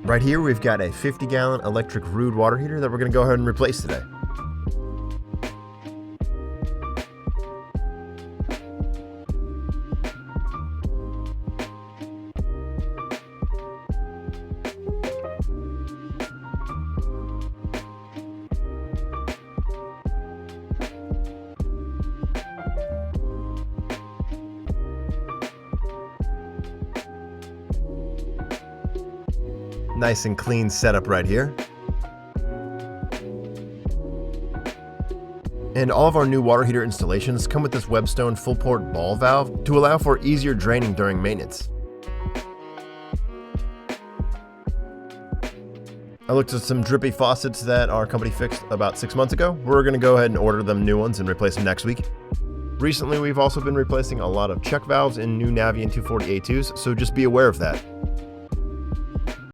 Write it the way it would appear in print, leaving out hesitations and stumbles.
Right here we've got a 50-gallon electric Rude water heater that we're going to go ahead and replace today. Nice and clean setup right here. And all of our new water heater installations come with this Webstone full port ball valve to allow for easier draining during maintenance. I looked at some drippy faucets that our company fixed about 6 months ago. We're going to go ahead and order them new ones and replace them next week. Recently, we've also been replacing a lot of check valves in new Navien 240A2s, so just be aware of that.